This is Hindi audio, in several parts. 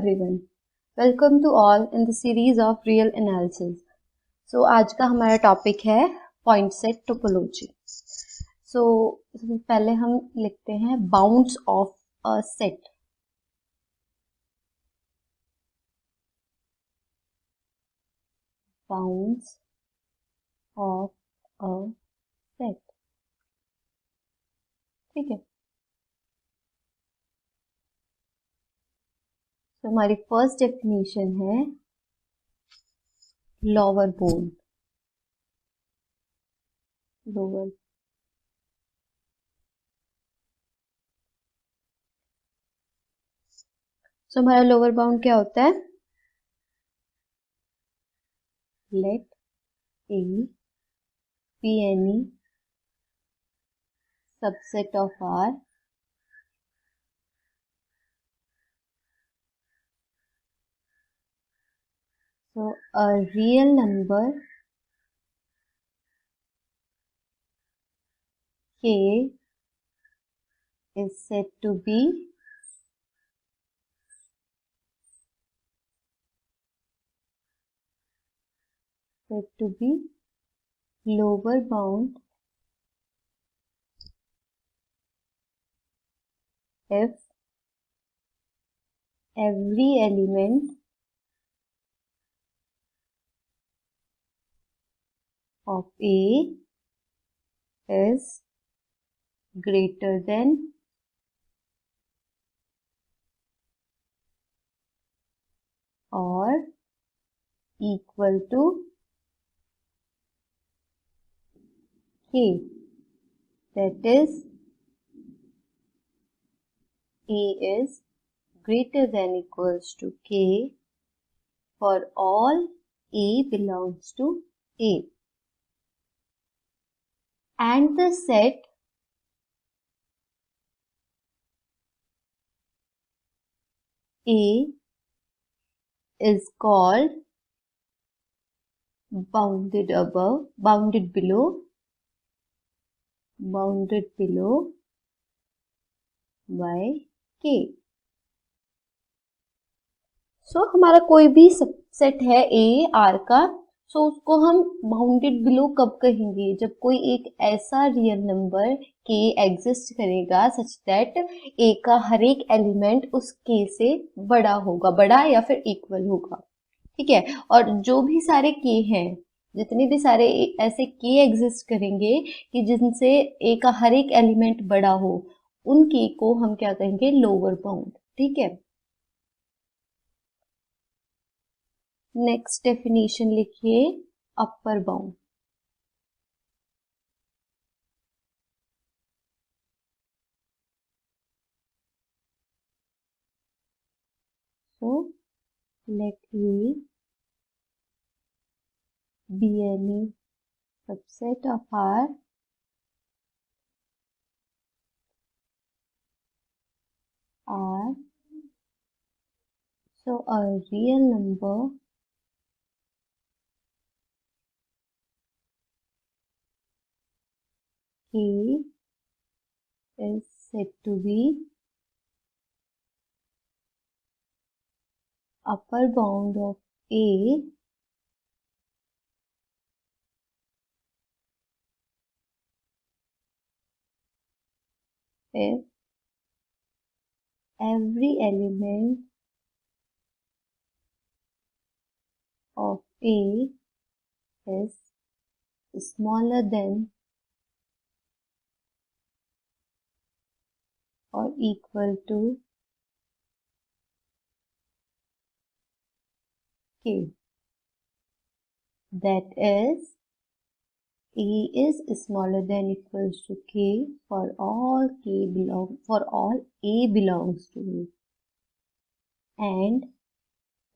everyone. Welcome to all in the series of real analysis. So आज का हमारा टॉपिक है पॉइंट सेट टोपोलॉजी. So सबसे पहले हम लिखते हैं bounds of a set. Bounds of a set. ठीक है. तो हमारी फर्स्ट डेफिनेशन है लोअर बाउंड. लोअर सो हमारा लोअर बाउंड क्या होता है? Let A be any subset of R so a real number k is said to be lower bound if every element of A is greater than or equal to K. That is, A is greater than equals to K for all A belongs to A. And the set A is called bounded above, bounded below by K. So हमारा कोई भी सबसेट है A R का, so उसको हम बाउंडेड बिलो कब कहेंगे? जब कोई एक ऐसा रियल नंबर K एग्जिस्ट करेगा सच दैट A का हर एक एलिमेंट उस K से बड़ा होगा, बड़ा या फिर इक्वल होगा. ठीक है. और जो भी सारे K हैं, जितने भी सारे ऐसे K एग्जिस्ट करेंगे कि जिनसे A का हर एक एलिमेंट बड़ा हो, उन K को हम क्या कहेंगे? Lower bound. ठीक है. नेक्स्ट डेफिनेशन लिखिए upper bound. So let A be any subset of R so a real number K is said to be upper bound of A if every element of A is smaller than or equal to K. That is, A is smaller than equals to K for all A belongs to A, and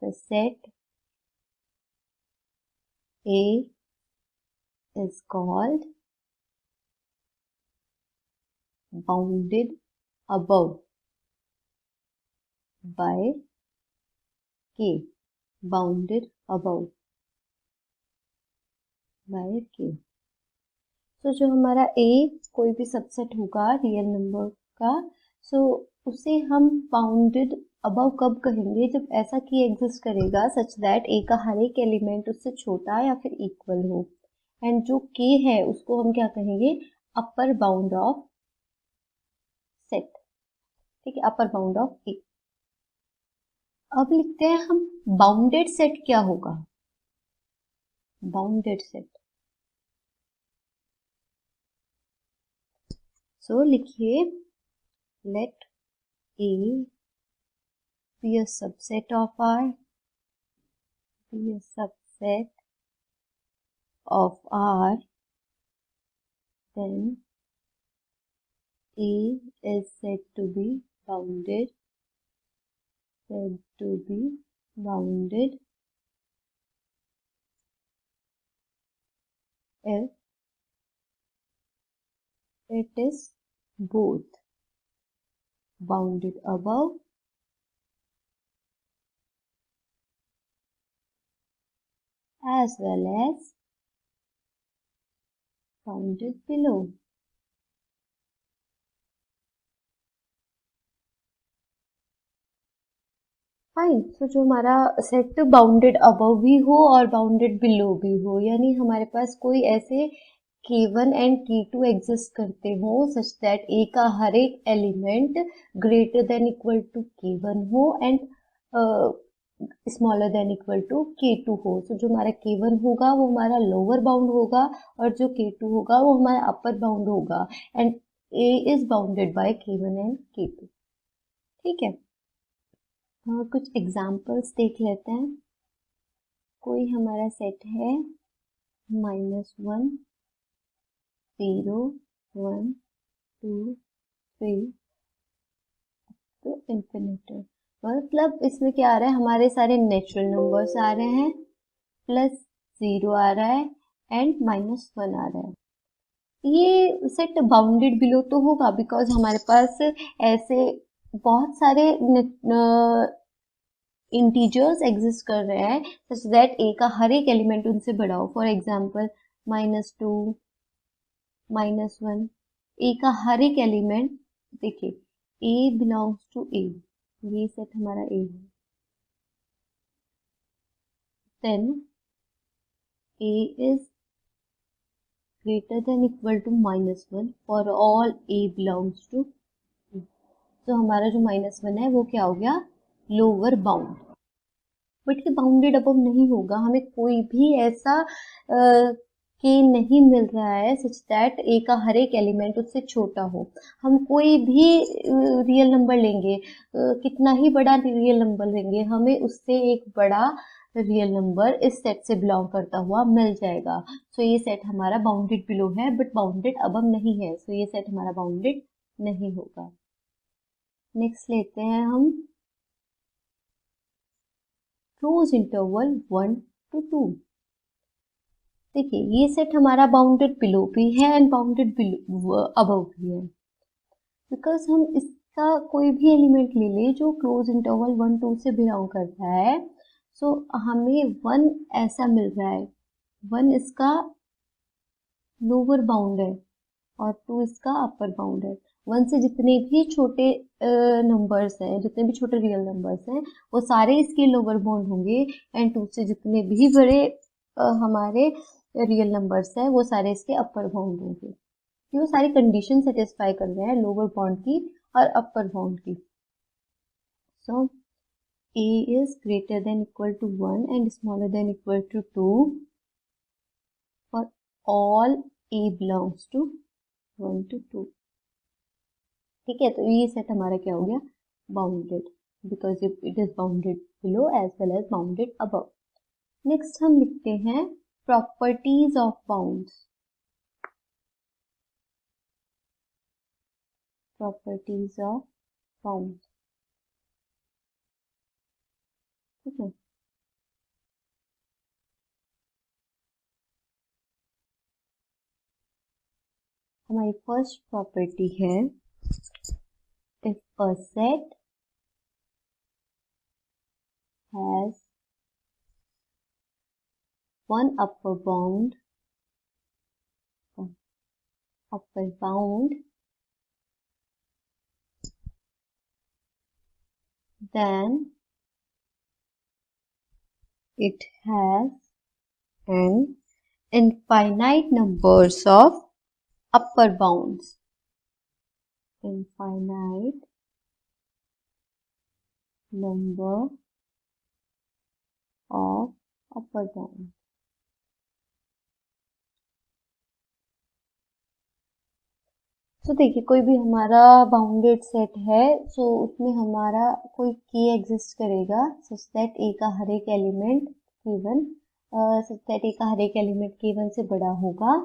the set A is called bounded above by K. Bounded above by K. तो जो हमारा A कोई भी सबसेट होगा रियल नंबर का, सो उसे हम बाउंडेड अबव कब कहेंगे, जब ऐसा की एग्जिस्ट करेगा सच दैट ए का हर एक एलिमेंट उससे छोटा या फिर इक्वल हो, एंड जो के है उसको हम क्या कहेंगे, अपर बाउंड ऑफ सेट। ठीक है, अपर बाउंड ऑफ ए। अब लिखते हैं हम बाउंडेड सेट क्या होगा। बाउंडेड सेट, सो लिखिए let A be a subset of R, be a subset of R, then A is said to be bounded, said to be bounded if it is both bounded above as well as bounded below. Fine. तो जो हमारा सेट बाउंडेड अबव भी हो और बाउंडेड बिलो भी हो, यानी हमारे पास कोई ऐसे K1 एंड K2 एग्जिस्ट करते हो सच दैट ए का हर एक element greater than equal to K1 हो and smaller than equal to K2 हो। तो जो हमारा K1 होगा वो हमारा लोअर बाउंड होगा और जो K2 होगा वो हमारा अपर बाउंड होगा, and A is bounded by K1 and K2। ठीक है, कुछ एग्जाम्पल्स देख लेते हैं। कोई हमारा सेट है -1 0 1 2 3 तो इन्फिनिटी। मतलब इसमें क्या आ रहा है, हमारे सारे नेचुरल नंबर्स आ रहे हैं, प्लस 0 आ रहा है एंड -1 आ रहा है। ये सेट बाउंडेड बिलो तो होगा बिकॉज हमारे पास ऐसे बहुत सारे इंटीजर्स एग्जिस्ट कर रहे हैं सच दैट ए का हर एक एलिमेंट उनसे बड़ा हो। फॉर एग्जाम्पल -2 -1, ए का हर एक एलिमेंट, देखिए ए बिलोंग्स टू ए, ये सेट हमारा ए है, then A is greater than equal to -1 for all A belongs to A. तो हमारा जो -1 है वो क्या हो गया, लोअर बाउंड। बट ये बाउंडेड अबव नहीं होगा, हमें कोई भी ऐसा के नहीं मिल रहा है सच दैट ए का हर एक एलिमेंट उससे छोटा हो। हम कोई भी रियल नंबर लेंगे, कितना ही बड़ा रियल नंबर लेंगे, हमें उससे एक बड़ा रियल नंबर इस सेट से बिलोंग करता हुआ मिल जाएगा। सो ये सेट हमारा बाउंडेड बिलो है बट बाउंडेड अबव नहीं है, सो ये सेट हमारा बाउंडेड नहीं होगा। नेक्स्ट लेते हैं हम क्लोज इंटरवल 1 to 2। देखिए ये सेट हमारा बाउंडेड बिलो भी है एंड बाउंडेड बिलो अबव भी है, बिकॉज हम इसका कोई भी एलिमेंट ले ले जो क्लोज इंटरवल 1 2 से बिलोंग करता है, सो हमें 1 ऐसा मिल रहा है, 1 इसका लोअर बाउंड है और 2 इसका अपर बाउंड है। 1 से जितने भी छोटे नंबर्स हैं, जितने भी छोटे रियल नंबर्स हैं, वो सारे इसके लोअर बाउंड होंगे, एंड 2 से जितने भी बड़े हमारे रियल नंबर्स हैं वो सारे इसके अपर बाउंड होंगे। ये सारी कंडीशन सेटिस्फाई कर रहे हैं लोअर बाउंड की और अपर बाउंड की। सो a is greater than equal to 1 and smaller than equal to 2 for all a belongs to 1 to 2। ठीक है, तो ये सेट हमारा क्या हो गया, bounded, because it is bounded below as well as bounded above. Next हम लिखते हैं properties of bounds. Properties of bounds, ठीक है। हमारी फर्स्ट प्रॉपर्टी है if a set has one upper bound then it has an infinite numbers of upper bounds. Infinite number of upper bounds. तो देखिए कोई भी हमारा बाउंडेड सेट है, सो उसमें हमारा कोई के एग्जिस्ट करेगा सच दैट ए का हर एक एलिमेंट k1 सच दैट ए का हर एक एलिमेंट k1 से बड़ा होगा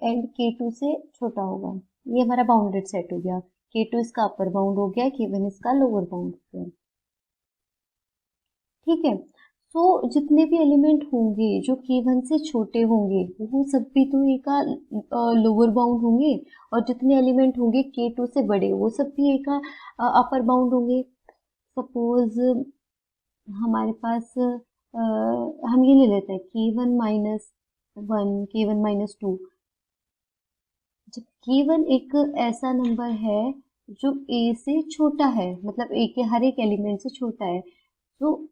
एंड k2 से छोटा होगा। ये हमारा बाउंडेड सेट हो गया। k2 इसका अपर बाउंड हो गया, k1 इसका लोअर बाउंड हो गया। ठीक है, तो जितने भी एलिमेंट होंगे जो k1 से छोटे होंगे वो सब भी तो ए का लोअर बाउंड होंगे, और जितने एलिमेंट होंगे k2 से बड़े वो सब भी ए का अपर बाउंड होंगे। सपोज हमारे पास हम ये ले लेते हैं k1 माइनस 1, k1 माइनस 2। जब k1 एक ऐसा नंबर है जो a से छोटा है, मतलब a के हर एक एलिमेंट से छोटा है, तो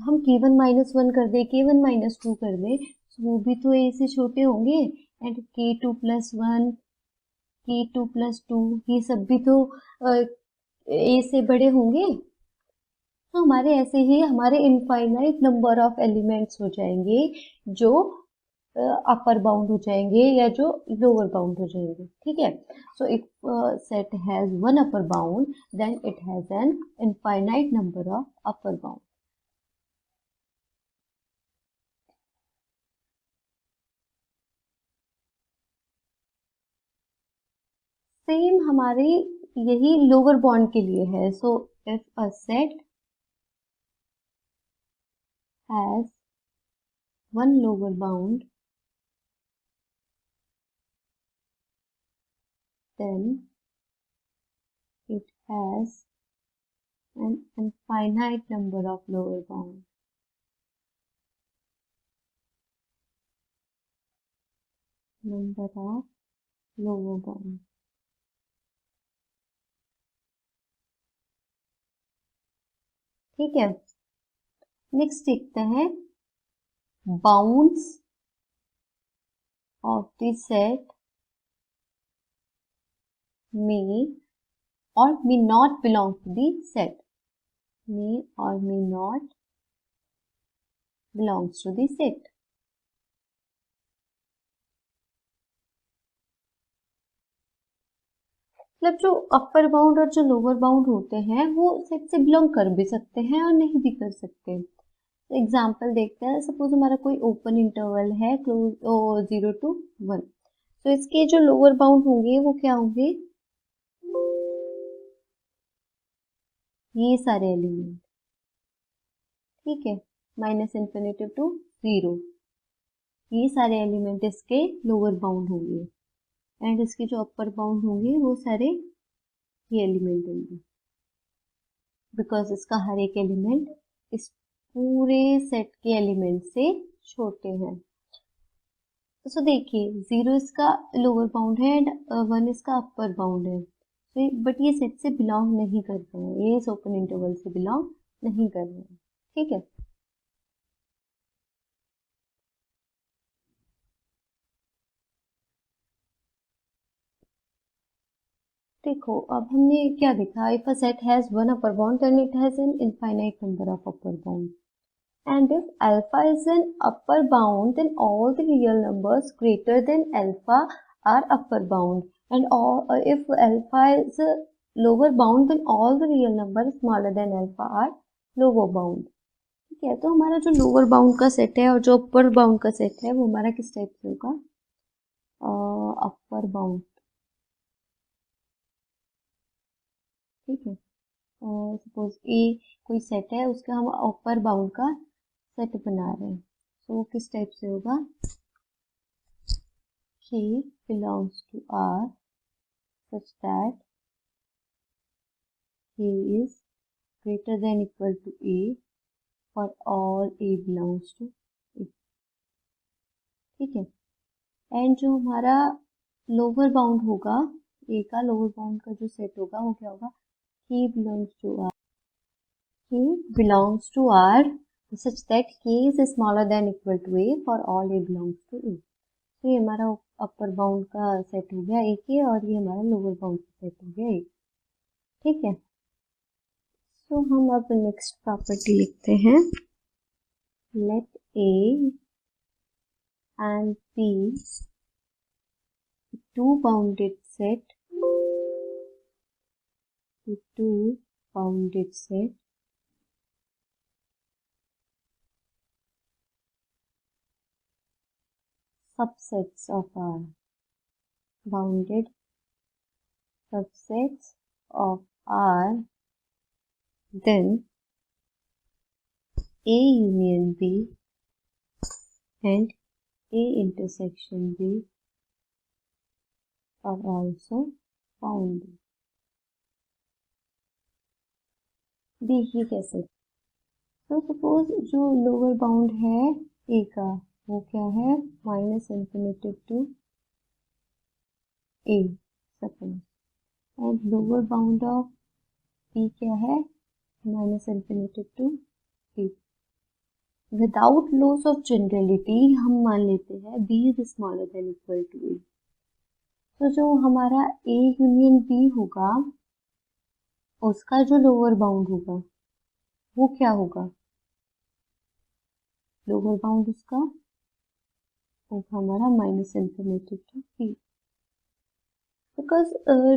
हम k1 माइनस 1 कर दे, k1 माइनस 2 कर दे, तो वो भी तो a से छोटे होंगे। And k2 plus 1, k2 plus 2 ये सब भी तो a से बड़े होंगे। तो हमारे ऐसे ही हमारे इनफाइनाइट नंबर ऑफ एलिमेंट्स हो जाएंगे जो अपर बाउंड हो जाएंगे या जो लोअर बाउंड हो जाएंगे। ठीक है, so if set has one upper bound then it has an infinite number of upper bound. Same हमारे यही लोअर बाउंड के लिए है। So if a set has one lower bound then it has an infinite number of lower bounds. Number of lower bounds. ठीक है, नेक्स्ट देखते हैं bounds of the set may or may not belong to the set. May or may not belongs to the set. मतलब जो अपर बाउंड और जो लोअर बाउंड होते हैं वो सेट से बिलोंग कर भी सकते हैं और नहीं भी कर सकते। एग्जाम्पल देखते हैं। सपोज हमारा कोई ओपन इंटरवल है क्लोज 0 to 1, तो इसके जो लोअर बाउंड होंगे वो क्या होंगे, ये सारे एलिमेंट। ठीक है, माइनस इन्फिनिटी टू 0, ये सारे एलिमेंट इसके लोअर बाउंड होंगे एंड इसके जो अपर बाउंड होंगे वो सारे ये एलिमेंट होंगे, बिकॉज इसका हर एक एलिमेंट इस पूरे सेट के एलिमेंट से छोटे हैं। तो देखिए 0 इसका लोअर बाउंड है एंड 1 इसका अपर बाउंड है, तो बट ये सेट से बिलोंग नहीं कर रहे हैं, ये इस ओपन इंटरवल से बिलोंग नहीं कर रहे हैं। ठीक है, देखो अब हमने क्या देखा, if a set has one upper bound then it has an infinite number of upper bound, and if alpha is an upper bound then all the real numbers greater than alpha are upper bound, and all, if alpha is a lower bound then all the real numbers smaller than alpha are lower bound। ठीक है, तो हमारा जो लोअर बाउंड का सेट है और जो अपर बाउंड का सेट है वो हमारा किस टाइप से होगा, अपर बाउंड। ठीक है, सपोज ए कोई सेट है उसका हम अपर बाउंड का सेट बना रहे हैं, तो वो किस टाइप से होगा, k belongs to R such that k is greater than equal to A for all A belongs to A। ठीक है, एंड जो हमारा लोअर बाउंड होगा, A का लोअर बाउंड का जो सेट होगा वो क्या होगा, K belongs to R. K belongs to R such that K is smaller than equal to A for all A belongs to A. तो ये हमारा अपर बाउंड का सेट हो गया A के, और ये हमारा लोअर बाउंड का सेट हो गया A. ठीक है. तो हम अब नेक्स्ट प्रॉपर्टी लिखते हैं. Let A and B two bounded set subsets of R. Bounded subsets of R, then A union B and A intersection B are also bounded. देखिए कैसे. तो सपोज जो लोअर बाउंड है A का वो क्या है, -∞ to A suppose, and lower bound of B क्या है, -∞ to A. Without loss of generality हम मान लेते हैं B is smaller than equal to A. तो जो हमारा A यूनियन B होगा उसका जो लोअर बाउंड होगा वो क्या होगा, लोअर बाउंड उसका होगा हमारा -∞ to B. बिकॉज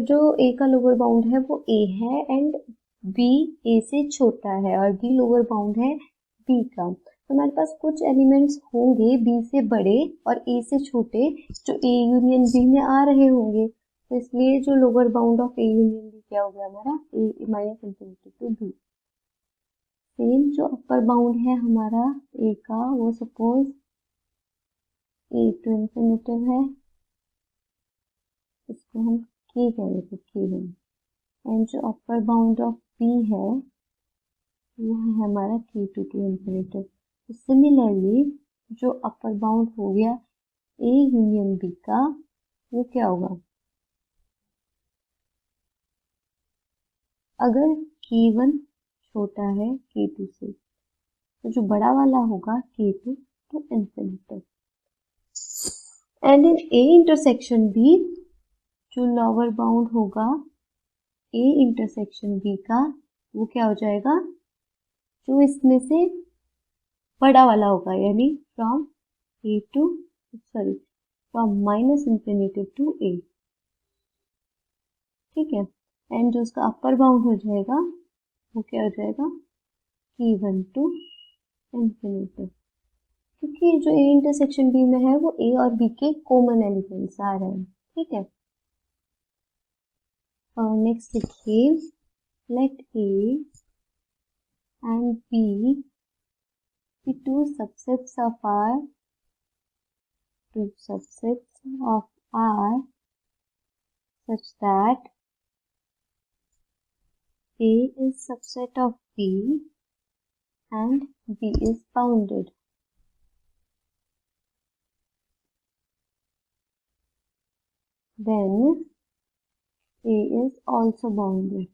जो A का लोअर बाउंड है वो A है एंड B A से छोटा है और B लोअर बाउंड है B का. तो हमारे पास कुछ एलिमेंट्स होंगे B से बड़े और A से छोटे जो A यूनियन B में आ रहे होंगे. तो इसलिए जो lower bound of A union B क्या हो गया हमारा -∞ to B. सेम जो अपर बाउंड है हमारा A का वो सपोज A to इन्फिनिटिव है, इसको हम K कह देते K1. एंड जो अपर बाउंड ऑफ B है वो है हमारा K2 to इन्फिनिटिव. तो सिमिलरली जो अपर बाउंड हो गया A यूनियन B का वो क्या होगा, अगर K1 छोटा है K2 से तो जो बड़ा वाला होगा K2 to infinitive. And in A intersection B जो लोअर बाउंड होगा A इंटरसेक्शन B का वो क्या हो जाएगा, जो इसमें से बड़ा वाला होगा, यानी फ्रॉम -∞ to A. ठीक है. एंड जो उसका अपर बाउंड हो जाएगा वो क्या हो जाएगा, K1 to इन्फिनिटिव. क्योंकि जो A इंटरसेक्शन B में है वो A और B के कॉमन एलिमेंट्स आ रहे हैं. ठीक है. और नेक्स्ट लिखिए, late A and B be two subsets of R such that A is subset of B and B is bounded. Then A is also bounded.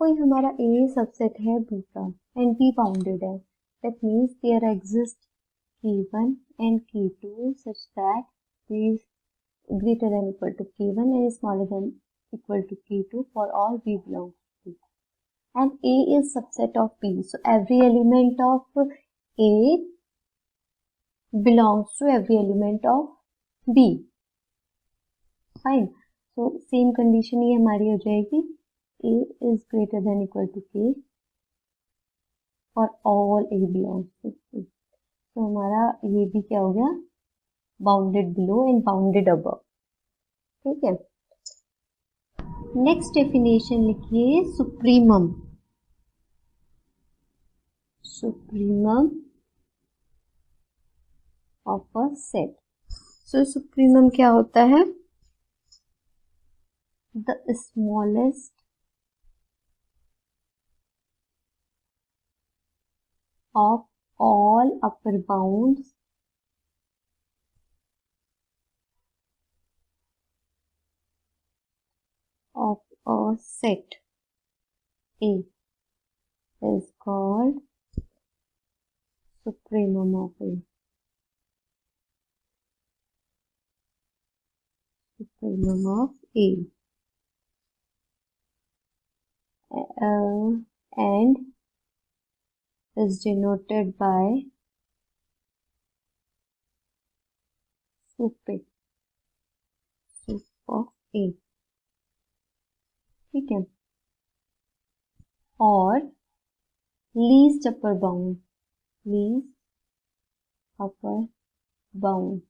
कोई हमारा A सबसेट है B का and B bounded है. That means there exists K1 and K2 such that B is greater than equal to K1 and smaller than equal to K2 for all B belongs to B. And A is subset of B. So every element of A belongs to every element of B. Fine. So same condition ये हमारी हो जाएगी, A is greater than equal to K for all A belongs to C. तो हमारा ये भी क्या हो गया, bounded below and bounded above. ठीक है. नेक्स्ट डेफिनेशन लिखिए, supremum. Supremum of a set. So supremum क्या होता है, the smallest of all upper bounds or set A is called supremum of A. Supremum of A. And is denoted by sup A. Sup of A. ठीक है. और least upper bound. Least upper bound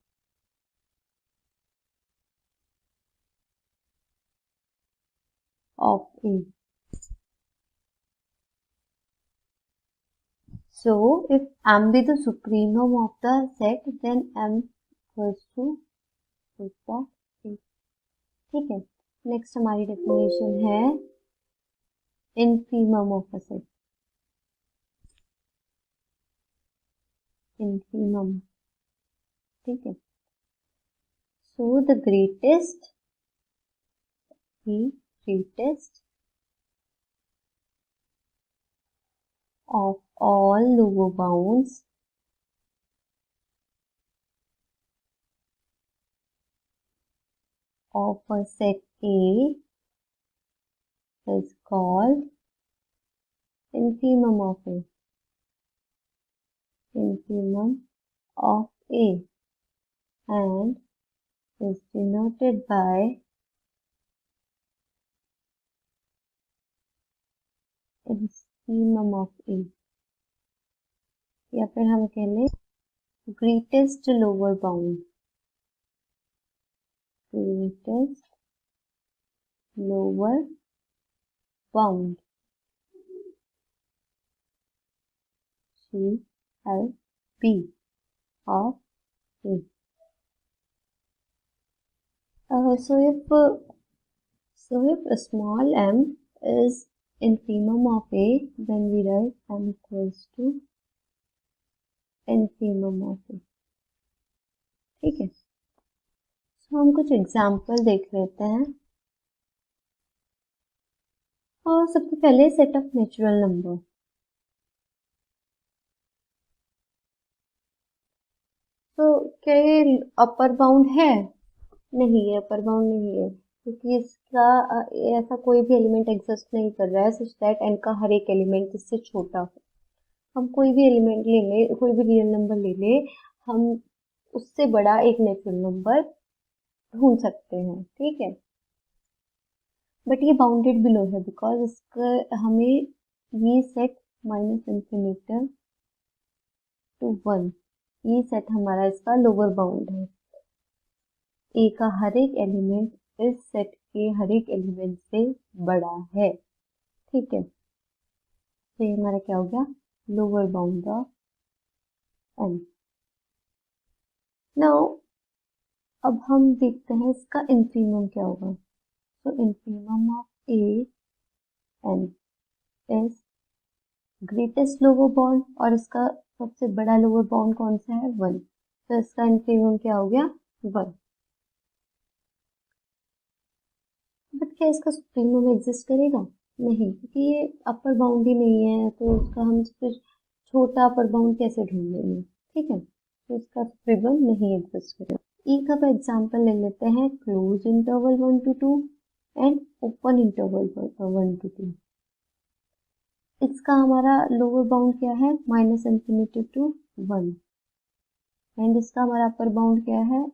of A. So if M be the supremum of the set, then M equals to sup of A. ठीक है. नेक्स्ट हमारी डेफिनेशन है infimum of a set. Infimum. ठीक है. So the greatest of all lower bounds of a set A is called infimum of A. Infimum of A, and is denoted by infimum of A. या फिर हम कह लें greatest lower bound. Greatest lower bound. GLB of A. So if small m is infimum of A, then we write m equals to infimum of A. ठीक है. So हम कुछ एग्जाम्पल देख लेते हैं. और सबसे पहले सेट ऑफ नेचुरल नंबर. तो क्या ये अपर बाउंड है? नहीं, ये अपर बाउंड नहीं है, क्योंकि इसका ऐसा कोई भी एलिमेंट एग्जिस्ट नहीं कर रहा है सच दैट n का हर एक एलिमेंट इससे छोटा हो. हम कोई भी एलिमेंट ले ले, कोई भी रियल नंबर ले ले, हम उससे बड़ा एक नेचुरल नंबर ढूंढ सकते हैं. ठीक है. बट ये बाउंडेड बिलो है बिकॉज इसका हमें ये सेट माइनस इन्फिनिटी टू 1, ये सेट हमारा इसका लोअर बाउंड है. ए का हर एक एलिमेंट इस सेट के हर एक एलिमेंट से बड़ा है. ठीक है. तो ये हमारा क्या हो गया? Lower bound of N. Now अब हम देखते हैं इसका इंफीमम क्या होगा. तो infimum of A N is greatest lower bound, और इसका सबसे बड़ा लोअर बाउंड कौन सा है? 1. तो इसका इंफीमम क्या हो गया? 1. बट क्या इसका सुप्रीमम एग्जिस्ट करेगा? नहीं, क्योंकि ये अपर बाउंड ही नहीं है, तो इसका हम कुछ छोटा अपर बाउंड कैसे ढूंढ लेंगे. ठीक है. तो इसका सुप्रीमम नहीं एग्जिस्ट करेगा. ई का एग्जाम्पल ले लेते हैं. Close interval 1 to 2 and open interval 1 to 2. इसका हमारा लोअर बाउंड क्या है? Minus infinity to 1. एंड इसका हमारा अपर बाउंड क्या है?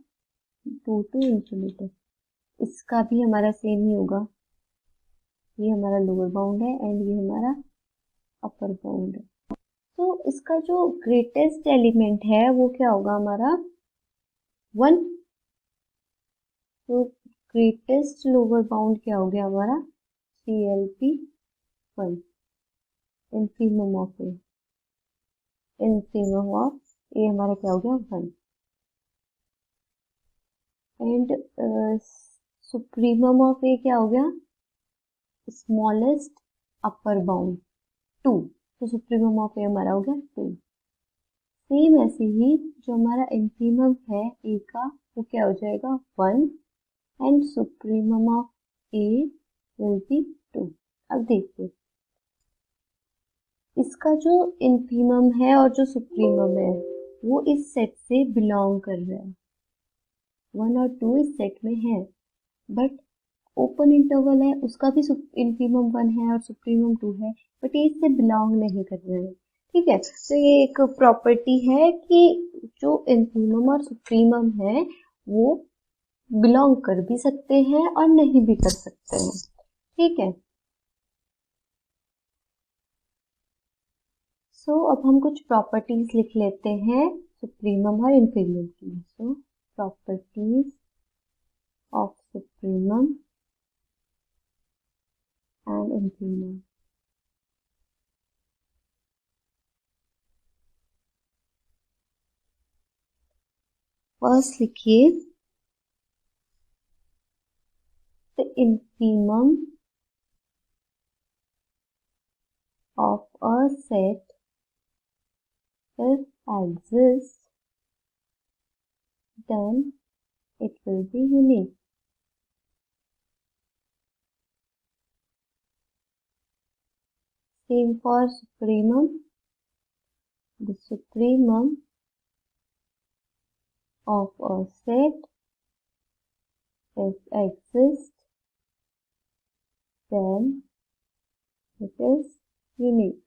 2 to इन्फिनिटी. इसका भी हमारा सेम ही होगा. ये हमारा लोअर बाउंड है एंड ये हमारा अपर बाउंड है. तो इसका जो ग्रेटेस्ट एलिमेंट है वो क्या होगा? हमारा 1. तो ग्रेटेस्ट लोअर बाउंड क्या हो गया हमारा? CLP 1. Infimum of a. Infimum of a हमारा क्या हो गया? 1. एंड सुप्रीमम ऑफ ए क्या हो गया? Smallest upper bound 2. तो सुप्रीमम ऑफ ए हमारा हो गया 2. सेम ऐसे ही जो हमारा इंफीमम है ए का वो क्या हो जाएगा? 1. And supremum of A will be 2। अब देखिए इसका जो इन्फीमम है और जो सुप्रीमम है वो इस सेट से बिलोंग कर रहा है, 1 और 2 इस सेट में है, बट ओपन इंटरवल है उसका भी इन्फीमम 1 है और सुप्रीमम 2 है, बट ये इससे बिलोंग नहीं कर रहे हैं। ठीक है, तो ये एक प्रॉपर्टी है कि जो इन्फीमम और सुप्रीमम है वो बिलोंग कर भी सकते हैं और नहीं भी कर सकते हैं। ठीक है, सो अब हम कुछ प्रॉपर्टीज लिख लेते हैं सुप्रीमम और इन्फीमम की। So properties of supremum and infimum. First लिखिए the infimum of a set if exists then it will be unique. Same for supremum. The supremum of a set if exists then it is unique.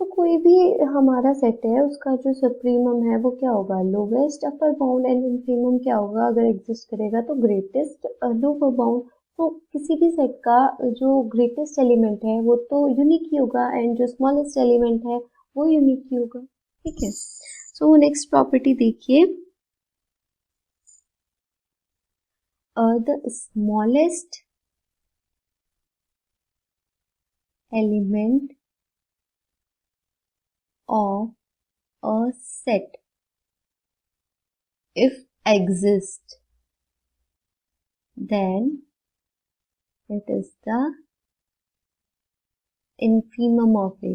तो कोई भी हमारा सेट है उसका जो सुप्रीमम है वो क्या होगा, lowest upper bound, and infimum क्या होगा अगर एग्जिस्ट करेगा तो ग्रेटेस्ट लोअर बाउंड। तो किसी भी सेट का जो ग्रेटेस्ट एलिमेंट है वो तो यूनिक ही होगा एंड जो स्मॉलेस्ट एलिमेंट है वो यूनिक ही होगा। ठीक है, सो नेक्स्ट प्रॉपर्टी देखिए, the smallest element of a set if exist then it is the infimum of A।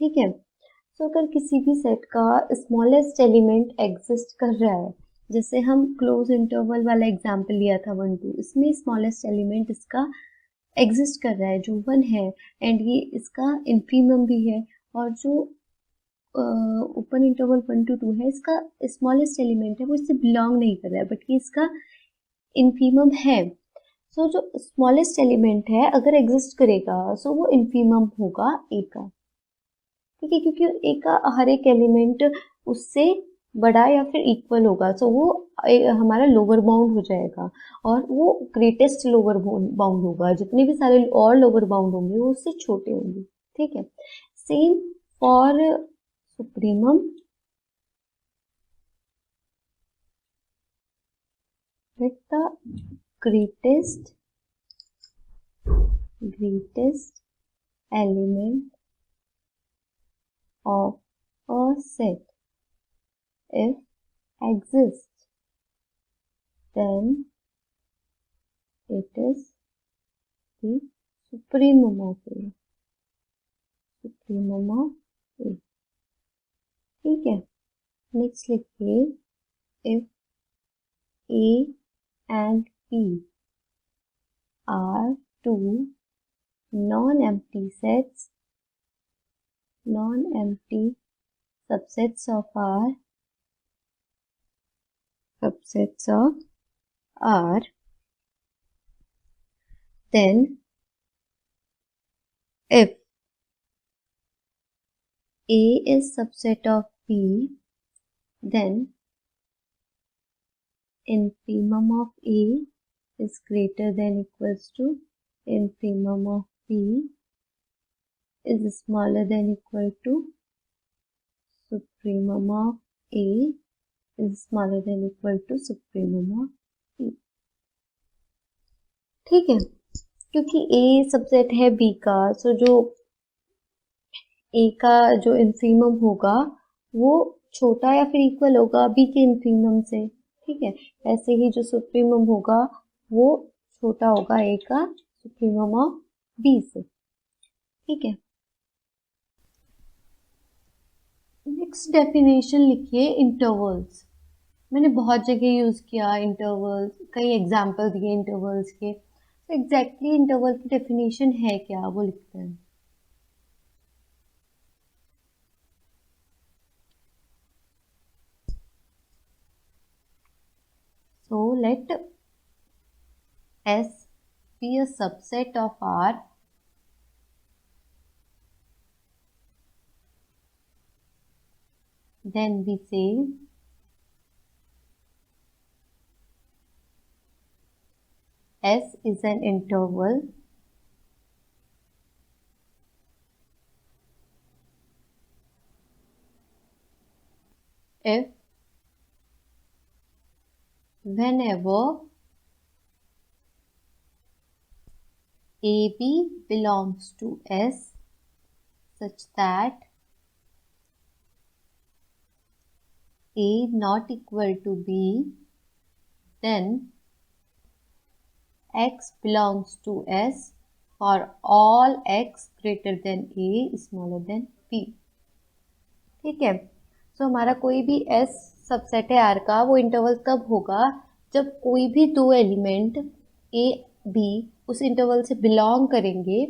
ठीक है, तो अगर किसी भी सेट का स्मॉलेस्ट एलिमेंट एग्जिस्ट कर रहा है, जैसे हम क्लोज इंटरवल वाला एग्जांपल लिया था 1 2, इसमें स्मॉलेस्ट एलिमेंट इसका एग्जिस्ट कर रहा है जो 1 है एंड ये इसका इन्फीमम भी है, और जो ओपन इंटरवल 1 to 2 है इसका स्मॉलेस्ट एलिमेंट है वो इससे बिलोंग नहीं कर रहा है बट ये इसका इन्फीमम है। सो जो स्मॉलेस्ट एलिमेंट है अगर एग्जिस्ट करेगा सो वो इन्फीमम होगा ए का। ठीक है, क्योंकि ए का हर एक एलिमेंट उससे बड़ा या फिर इक्वल होगा, सो वो हमारा लोअर बाउंड हो जाएगा और वो ग्रेटेस्ट लोअर बाउंड होगा, जितने भी सारे और लोअर बाउंड होंगे वो उससे छोटे होंगे। ठीक है, same for supremum, with the greatest element of a set if exists then it is the supremum of A। supremum of A। ठीक है, नेक्स्ट लिखिए if A and B are two non-empty subsets of R, then if A is subset of B then infimum of A is greater than equals to infimum of B is smaller than equal to supremum of A is smaller than equal to supremum of B। ठीक है, क्योंकि A सबसेट है B का, सो जो A का जो इन्फीमम होगा वो छोटा या फिर इक्वल होगा B के इन्फीमम से। ठीक है, ऐसे ही जो सुप्रीमम होगा वो छोटा होगा A का सुप्रीमम ऑफ B से। ठीक है, नेक्स्ट डेफिनेशन लिखिए इंटरवल्स। मैंने बहुत जगह यूज़ किया इंटरवल्स, कई एग्जाम्पल दिए इंटरवल्स के। तो एग्जैक्टली इंटरवल की डेफिनेशन है क्या, वो लिखते हैं। So let S be a subset of R, then we say S is an interval if whenever AB belongs to S such that A not equal to B, then X belongs to S for all X greater than A smaller than B। ठीक है। तो हमारा कोई भी S सबसेट है R का, वो इंटरवल तब होगा जब कोई भी दो एलिमेंट A B उस इंटरवल से बिलोंग करेंगे।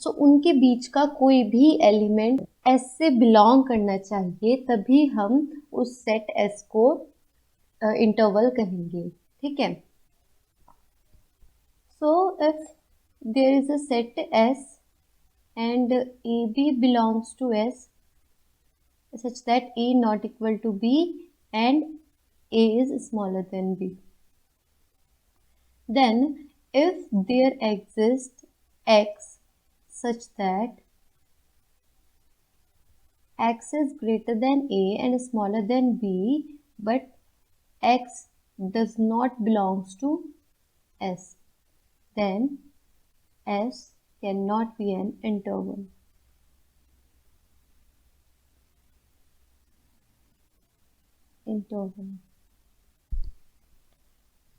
सो उनके बीच का कोई भी एलिमेंट S से बिलोंग करना चाहिए, तभी हम उस सेट S को इंटरवल कहेंगे। ठीक है। So if there is a set S and AB belongs to S such that A not equal to B and A is smaller than B, then if there exists X such that X is greater than A and smaller than B, but X does not belongs to S, then S cannot be an interval।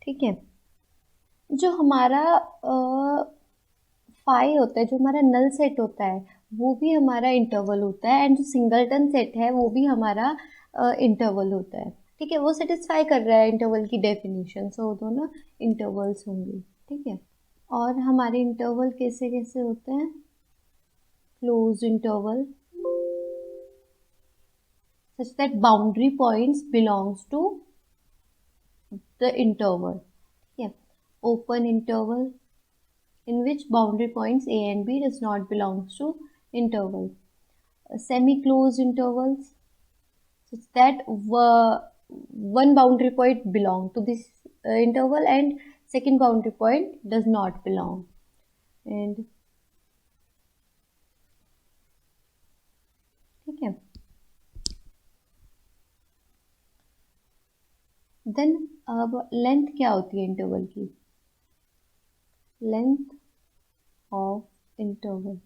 ठीक है। जो हमारा फाई होता है, जो हमारा नल सेट होता है, वो भी हमारा इंटरवल होता है, एंड जो सिंगलटन सेट है वो भी हमारा इंटरवल होता है। ठीक है, वो सेटिस्फाई कर रहा है इंटरवल की डेफिनेशन, सो दोनों इंटरवल्स होंगे। ठीक है। और हमारे इंटरवल कैसे कैसे होते हैं? Close interval such that boundary points belongs to the interval। ठीक है। Open interval in which boundary points A and B does not belongs to interval। Semi-closed intervals such that one boundary point belong to this interval and second boundary point does not belong। and ठीक है। देन अब लेंथ क्या होती है इंटरवल की? Length of interval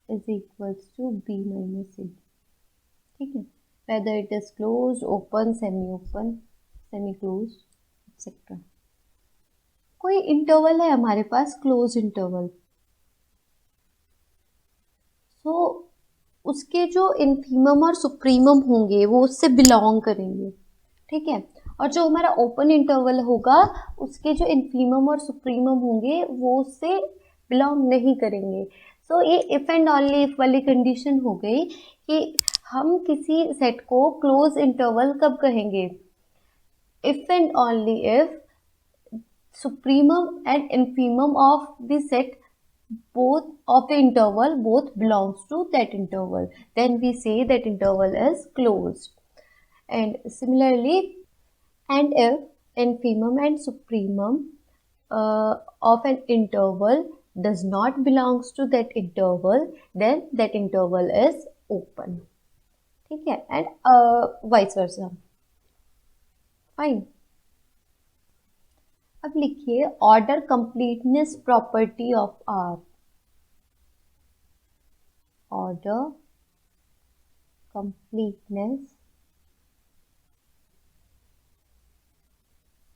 is equals to B minus A। ठीक है। whether it is closed, open, semi-open, semi-closed, etc। कोई इंटरवल है हमारे पास, क्लोज इंटरवल, सो उसके जो इन्फीमम और सुप्रीमम होंगे वो उससे बिलोंग करेंगे। ठीक है। और जो हमारा ओपन इंटरवल होगा, उसके जो इन्फीमम और सुप्रीमम होंगे वो उससे बिलोंग नहीं करेंगे। सो ये इफ एंड ओनली इफ वाली कंडीशन हो गई कि हम किसी सेट को क्लोज इंटरवल कब कहेंगे? If and only if supremum and infimum of the set both of the interval both belongs to that interval, then we say that interval is closed। And similarly, and if infimum and supremum of an interval does not belongs to that interval, then that interval is open। ठीक है। and vice versa। fine। अब लिखिए order completeness property of R. Order completeness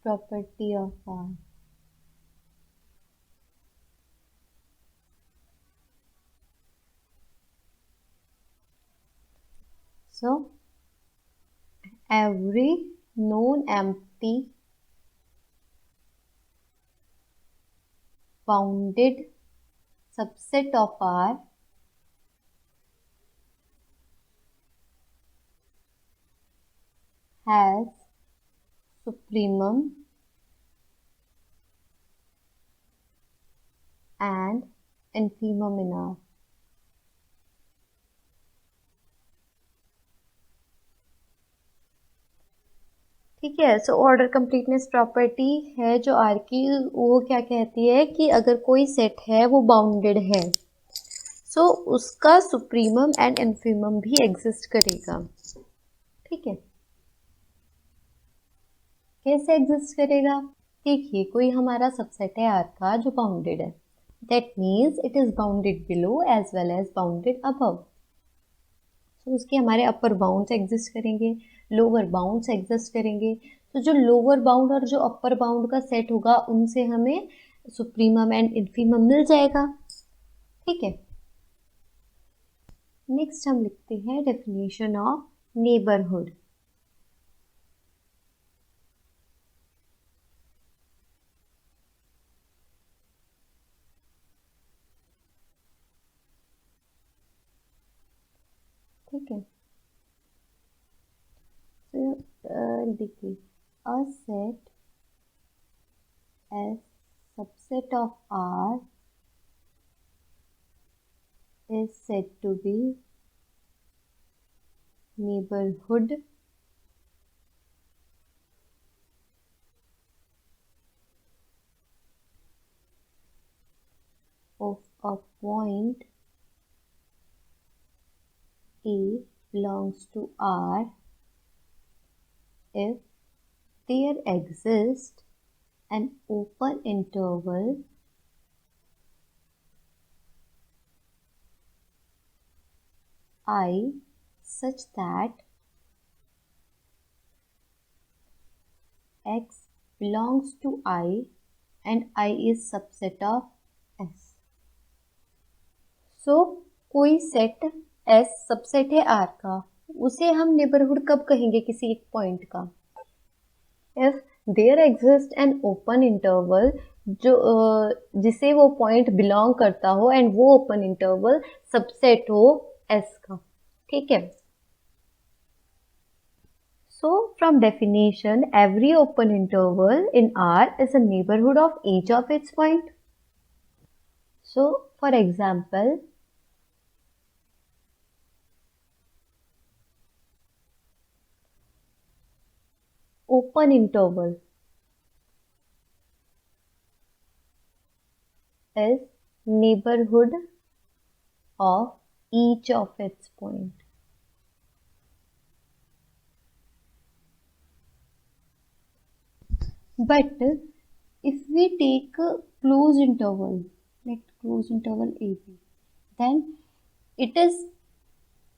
property of R. So every known empty bounded subset of R has supremum and infimum in R. ठीक है, सो ऑर्डर कंप्लीटनेस प्रॉपर्टी है जो आर की, वो क्या कहती है कि अगर कोई सेट है वो बाउंडेड है, सो उसका सुप्रीमम एंड इन्फीमम भी एग्जिस्ट करेगा। ठीक है, कैसे एग्जिस्ट करेगा? देखिए, कोई हमारा सबसेट है आर का जो बाउंडेड है, that means it is bounded below as well as bounded above. तो उसके हमारे अपर बाउंड्स एग्जिस्ट करेंगे, लोअर बाउंड्स एग्जिस्ट करेंगे। तो जो लोअर बाउंड और जो अपर बाउंड का सेट होगा उनसे हमें सुप्रीमम एंड इन्फीमम मिल जाएगा। ठीक है, नेक्स्ट हम लिखते हैं डेफिनेशन ऑफ नेबरहुड। ठीक है, तो देखिए, a set as subset of R is said to be neighborhood of a point A belongs to R if there exists an open interval I such that X belongs to I and I is subset of S। So कोई सेट S सबसेट है R का, उसे हम नेबरहुड कब कहेंगे किसी एक पॉइंट का? If there exists an open interval जो जिसे वो पॉइंट बिलोंग करता हो एंड वो ओपन इंटरवल सबसेट हो S का। ठीक है, so from definition every open interval in R is a neighborhood of each of its point. So for example, open interval is neighborhood of each of its point. But if we take a closed interval, like closed interval AB, then it is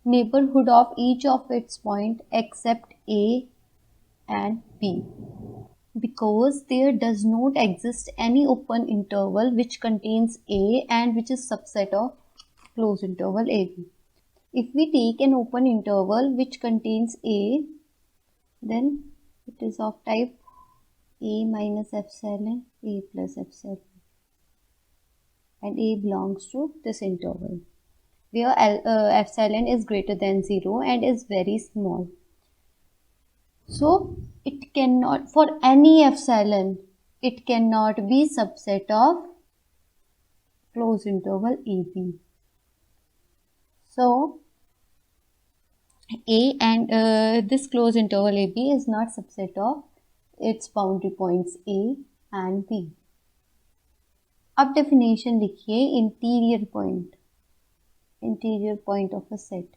neighborhood of each of its point except A and B, because there does not exist any open interval which contains A and which is subset of closed interval AB. If we take an open interval which contains A, then it is of type A minus epsilon, A plus epsilon, and A belongs to this interval where epsilon is greater than 0 and is very small. So it cannot, for any epsilon, it cannot be subset of closed interval AB. So A and this closed interval AB is not subset of its boundary points A and B. अब डेफिनेशन लिखिए interior point of a set.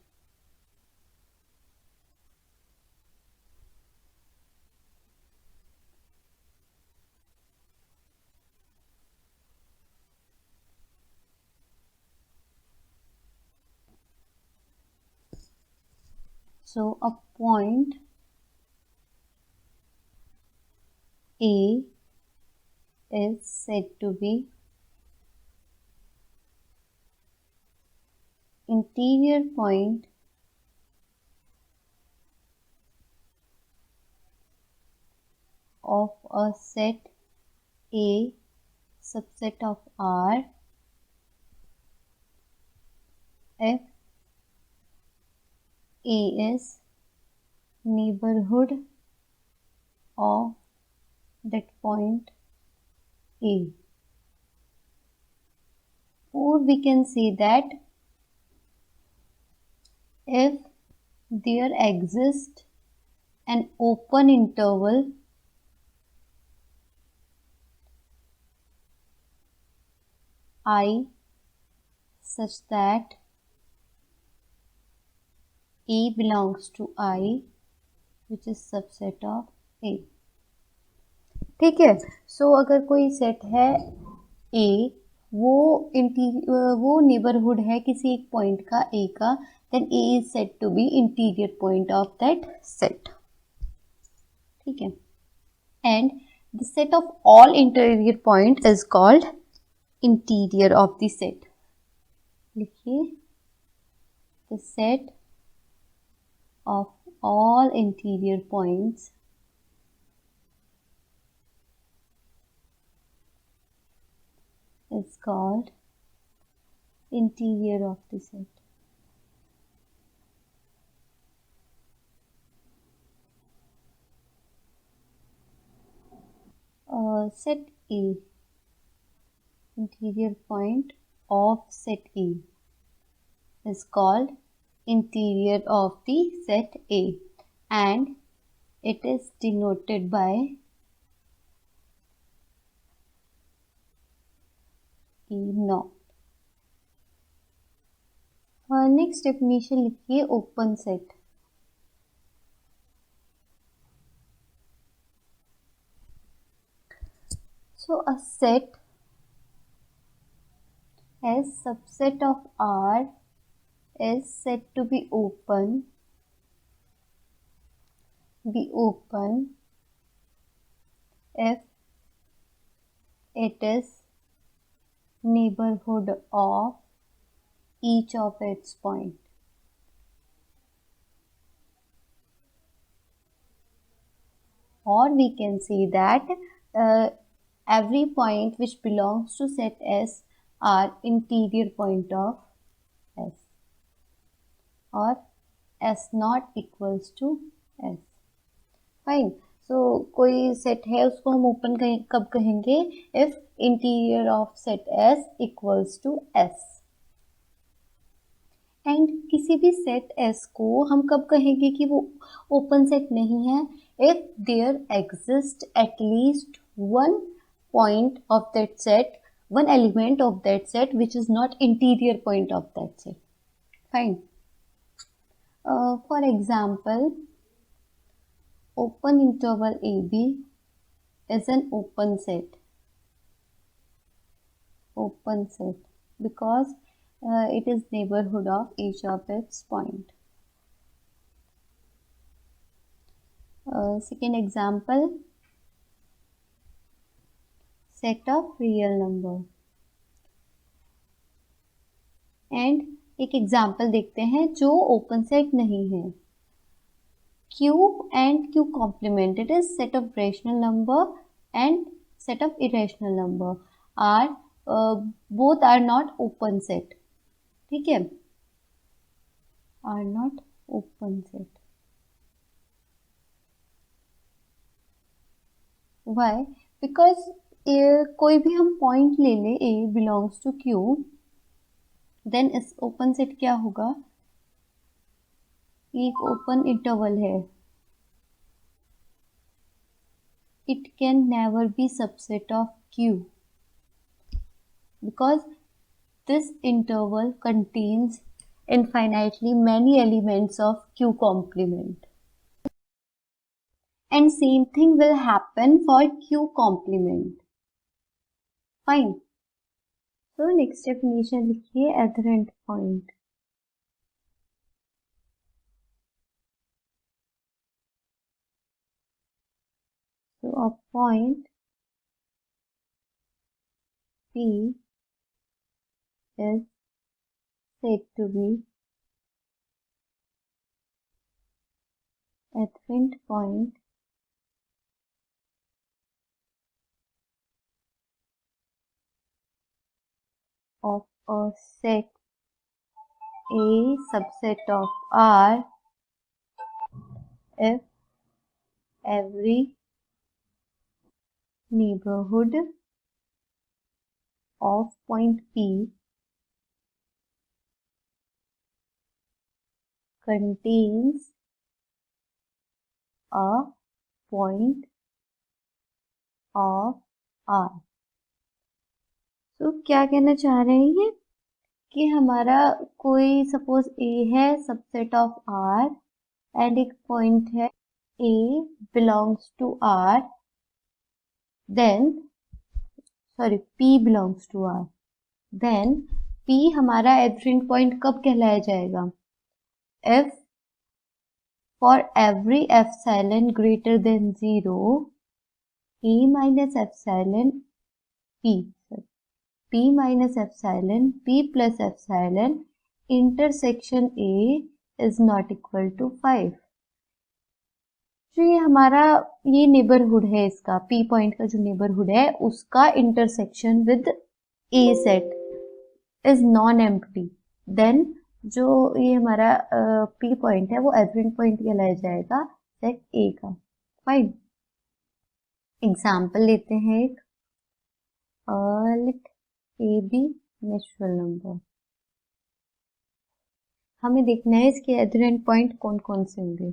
So a point A is said to be interior point of a set A, subset of R, if A is neighborhood of that point A. Or we can say that if there exists an open interval I such that A belongs to I, which is subset of A. ठीक है, सो अगर कोई सेट है A, वो नेबरहुड है किसी एक पॉइंट का A का, then A is said to be interior point of that set. ठीक है, and the set of all interior point is called interior of the set. लिखिए, the set of all interior points is called interior of the set. Set A, interior point of set A is called interior of the set A, and it is denoted by E naught. Next definition लिखिए open set. So a set as subset of R is said to be open if it is neighborhood of each of its point. Or we can say that every point which belongs to set S are interior point of S, or S not equals to S. Fine, so कोई सेट है उसको हम ओपन कब कहेंगे? If interior of set S equals to S. And किसी भी सेट S को हम कब कहेंगे कि वो ओपन सेट नहीं है? If there exist at least one point of that set, one element of that set which is not interior point of that set. Fine. For example, open interval AB is an open set because it is neighborhood of each of its point. Second example, set of real number. And एक एग्जाम्पल देखते हैं जो ओपन सेट नहीं है. Q and Q complement, it is set of rational number and set of irrational number are both are not open set. ठीक है, are not open set. Why? Because कोई भी हम पॉइंट ले ले A belongs to Q, then इस ओपन सेट क्या होगा? एक ओपन इंटरवल है, it can never be subset of Q because this interval contains infinitely many elements of Q complement, and same thing will happen for Q complement. Fine. So next definition लिखिए adherent point. So a point P is said to be adherent point of a set A subset of R if every neighborhood of point P contains a point of R। तो क्या कहना चाह रहे हैं ये कि हमारा कोई सपोज A है सबसेट ऑफ R एंड एक पॉइंट है A belongs to R, then sorry P belongs to R, then P हमारा एफरेंट पॉइंट कब कहलाया जाएगा? If for every epsilon greater than 0 A minus epsilon P minus epsilon P plus epsilon intersection A is not equal to 5। जो ये हमारा ये नेबरहुड है, इसका P पॉइंट का जो नेबरहुड है उसका intersection with A set is non empty, then जो ये हमारा P पॉइंट है वो एफरेंट पॉइंट कहलाया जाएगा सेट A का। फाइन, एग्जाम्पल लेते हैं एक, let A be natural number. हमें देखना है इसके एफरेंट पॉइंट कौन कौन से होंगे।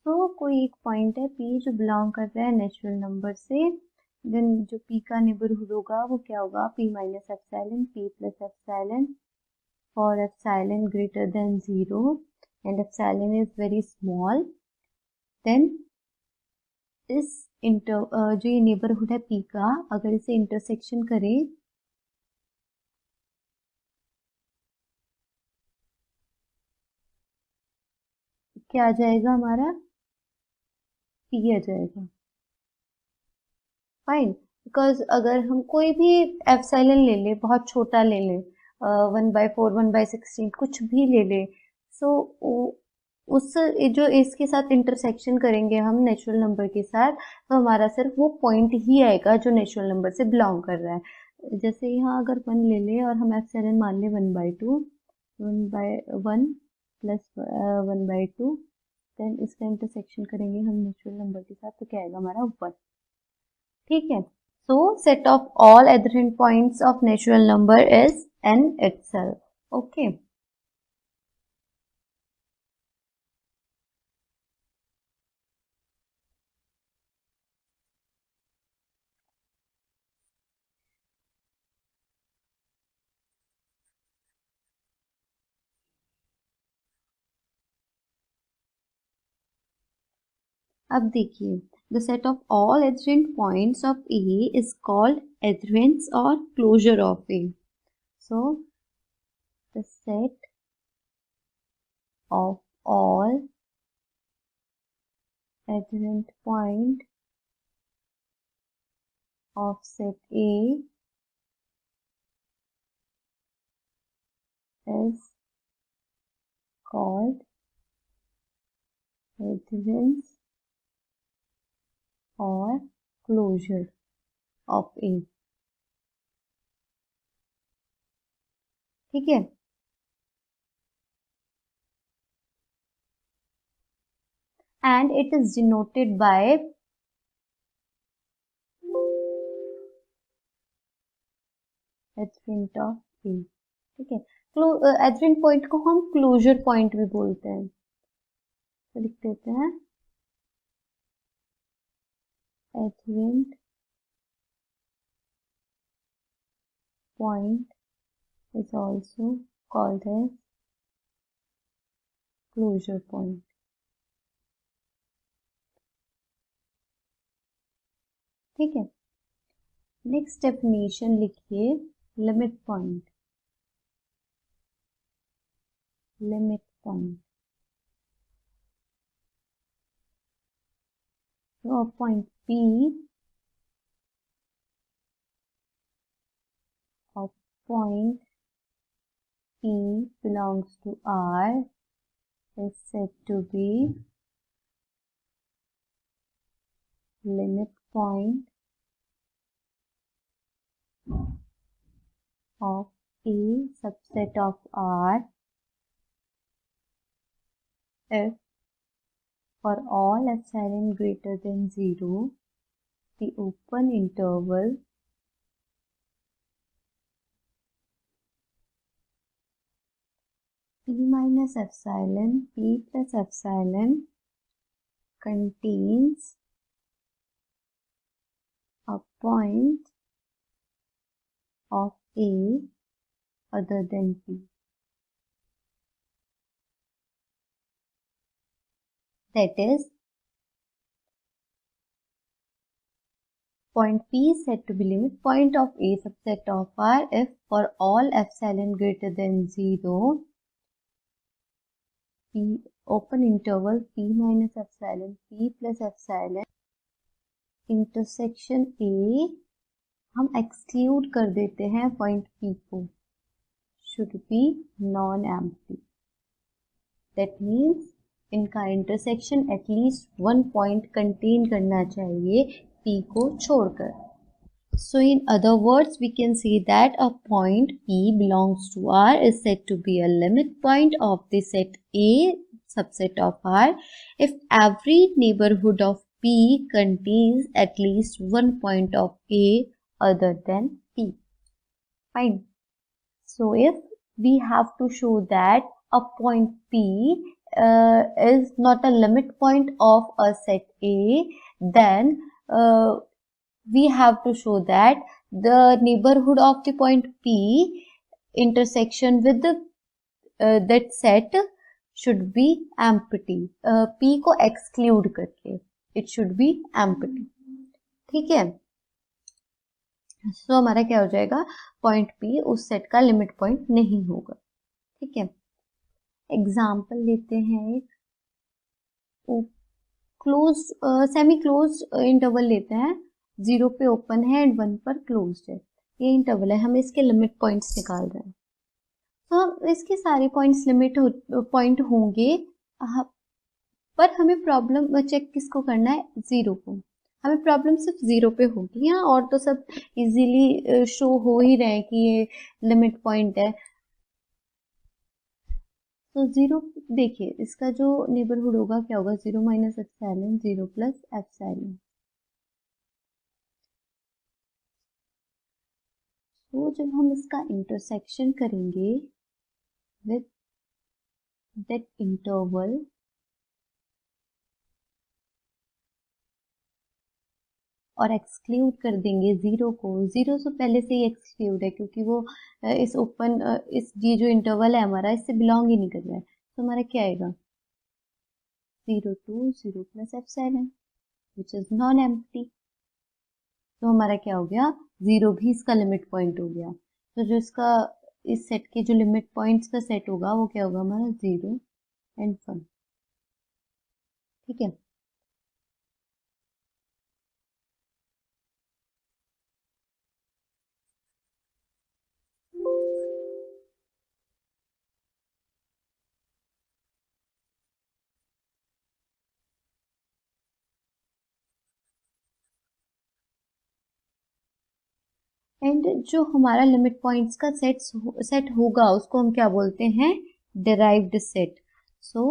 तो कोई एक पॉइंट है P जो बिलोंग कर रहा है नेचुरल नंबर से, देन जो P का नेबरहुड होगा वो क्या होगा? P minus epsilon P plus epsilon for epsilon greater than 0 and epsilon is very small, then इस जो ये नेबरहुड है P का अगर इसे इंटरसेक्शन करें क्या आ जाएगा? हमारा P आ जाएगा। फाइन, बिकॉज अगर हम कोई भी एप्सिलॉन ले ले, बहुत छोटा ले ले, 1/4 1/16 कुछ भी ले ले, सो उस जो इसके साथ इंटरसेक्शन करेंगे हम नेचुरल नंबर के साथ, तो हमारा सिर्फ वो पॉइंट ही आएगा जो नेचुरल नंबर से बिलोंग कर रहा है। जैसे यहाँ अगर 1 ले ले और हम एप्सिलॉन मान ले 1/2, 1/1 प्लस 1/2, देन इसका इंटरसेक्शन करेंगे हम नेचुरल नंबर के साथ तो क्या आएगा? हमारा 1। ठीक है, so set of all adherent points of natural number is n itself। Okay, अब देखिए, the set of all adherent points of A is called adherence और closure of A। So the set of all adherent point of set A is called adherence or closure of A। ठीक है, and it is denoted by adherent of A। ठीक है, adherent point को हम closure point भी बोलते हैं, तो लिख देते हैं adherent point is also called as closure point। ठीक है, नेक्स्ट डेफिनेशन लिखिए, लिमिट पॉइंट। लिमिट पॉइंट, तो point P of point P belongs to R is said to be limit point of A subset of R if for all epsilon greater than 0, the open interval P minus epsilon, P plus epsilon contains a point of A other than P. That is, point P is said to be limit point of A subset of R if for all epsilon greater than 0, P open interval P minus epsilon, P plus epsilon intersection A हम एक्सक्लूड कर देते हैं पॉइंट P को, should be non-empty. That means इनका intersection at least one point contain करना चाहिए P को छोड़कर. So in other words, we can say that a point P belongs to R is said to be a limit point of the set A subset of R if every neighborhood of P contains at least one point of A other than P. Fine. So if we have to show that a point P is not a limit point of a set A, then we have to show that the neighborhood of the point P intersection with the that set should be empty. P को exclude करके it should be empty. ठीक है. So हमारा क्या हो जाएगा, पॉइंट P उस सेट का लिमिट पॉइंट नहीं होगा. ठीक है. एग्जाम्पल लेते हैं, एक क्लोज सेमी क्लोज इंटरवल लेते हैं, 0 पे ओपन है एंड 1 पर क्लोज्ड है. ये इंटरवल है, हम इसके लिमिट पॉइंट्स निकाल रहे हैं. तो इसके सारे पॉइंट्स लिमिट पॉइंट होंगे, पर हमें प्रॉब्लम चेक किसको करना है, 0 को. हमें प्रॉब्लम सिर्फ 0 पे होगी. यहाँ और तो सब इजीली शो हो ही रहे हैं कि ये लिमिट पॉइंट है. तो 0 देखिए, इसका जो नेबरहुड होगा क्या होगा, 0 माइनस एप्सिलॉन, 0 प्लस एप्सिलॉन. तो जब हम इसका इंटरसेक्शन करेंगे विद दैट इंटरवल, और एक्सक्लूड कर देंगे 0 को. 0 से पहले से ही एक्सक्लूड है क्योंकि वो इस ओपन इस ये जो इंटरवल है हमारा, इससे बिलोंग ही नहीं कर रहा है. तो हमारा क्या आएगा, 0 to 0 plus epsilon which is non empty. तो हमारा क्या हो गया, 0 भी इसका लिमिट पॉइंट हो गया. तो जो इसका इस सेट के जो लिमिट पॉइंट्स का सेट होगा वो क्या होगा हमारा, 0 एंड 1. ठीक है. एंड जो हमारा लिमिट पॉइंट्स का सेट होगा उसको हम क्या बोलते हैं, derived set. So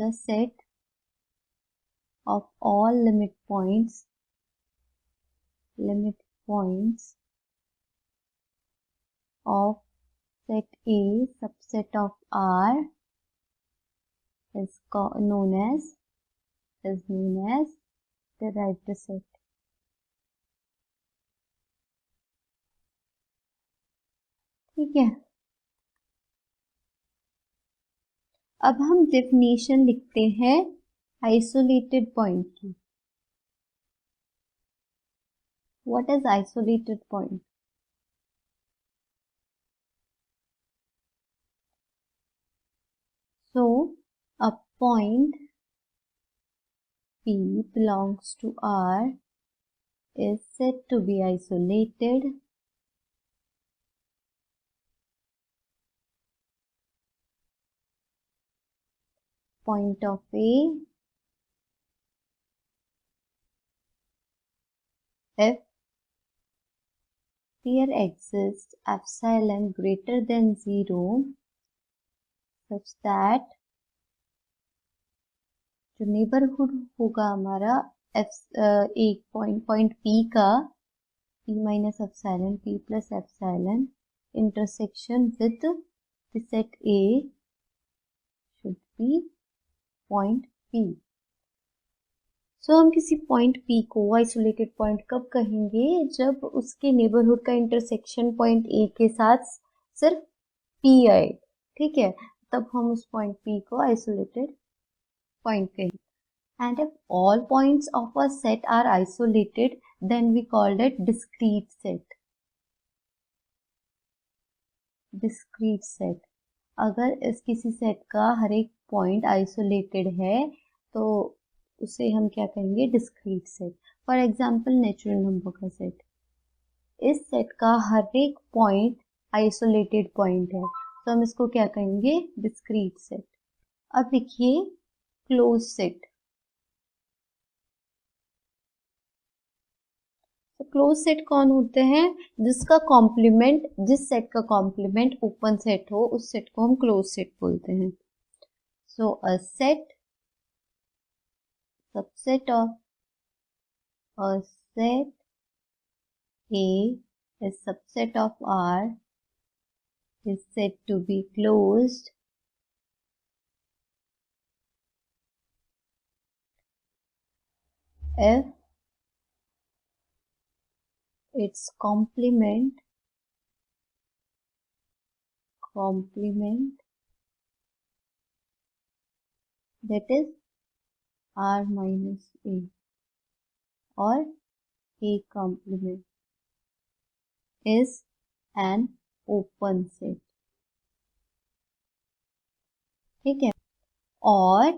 the set of all limit points of set A subset of R is known as derived set. ठीक है. अब हम डेफिनेशन लिखते हैं आइसोलेटेड पॉइंट की. What is isolated point? So, a point P belongs to R is said to be isolated point of A if there exists epsilon greater than 0 such that जो नेबरहुड होगा हमारा एक पॉइंट P का P minus epsilon P plus epsilon intersection with the set A should be point P. हम किसी पॉइंट P को आइसोलेटेड पॉइंट कब कहेंगे, जब उसके नेबरहुड का इंटरसेक्शन पॉइंट A के साथ सिर्फ P आए, ठीक है, तब हम उस पॉइंट P को आइसोलेटेड पॉइंट कहेंगे. And if all points of a set are isolated, then we called it discrete set. Discrete set. अगर इस किसी सेट का हर एक पॉइंट आइसोलेटेड है तो उसे हम क्या कहेंगे, discrete set. For example natural number का सेट, इस सेट का हर एक पॉइंट आइसोलेटेड पॉइंट है तो हम इसको क्या कहेंगे, डिस्क्रीट सेट. अब देखिए क्लोज सेट. तो क्लोज सेट कौन होते हैं, जिसका कॉम्प्लीमेंट, जिस सेट का कॉम्प्लीमेंट ओपन सेट हो उस सेट को हम क्लोज सेट बोलते हैं. So a set subset of a set A is subset of R is said to be closed if its complement that is R minus A or A complement is an open set. ठीक है, और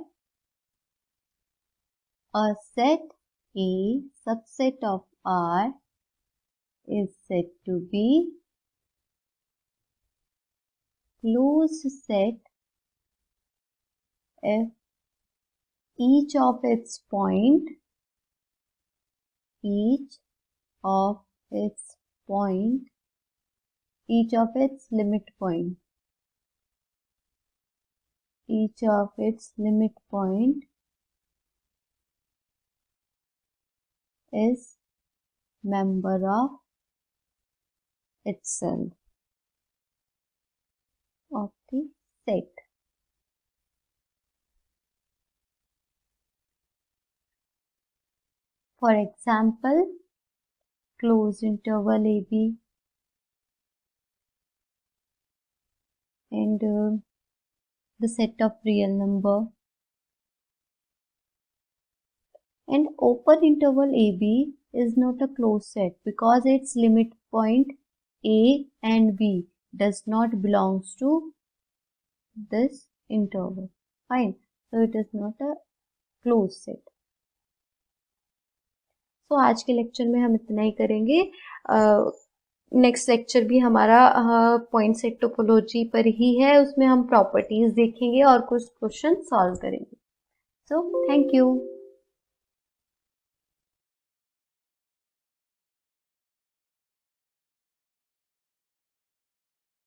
a set A subset of R is said to be closed set if each of its limit point is member of itself of the set. For example, closed interval AB and the set of real number, and open interval AB is not a closed set because its limit point A and B does not belongs to this interval. Fine, so it is not a closed set. तो आज के लेक्चर में हम इतना ही करेंगे. नेक्स्ट लेक्चर भी हमारा पॉइंट सेट टोपोलॉजी पर ही है, उसमें हम प्रॉपर्टीज देखेंगे और कुछ क्वेश्चन सॉल्व करेंगे. So thank you.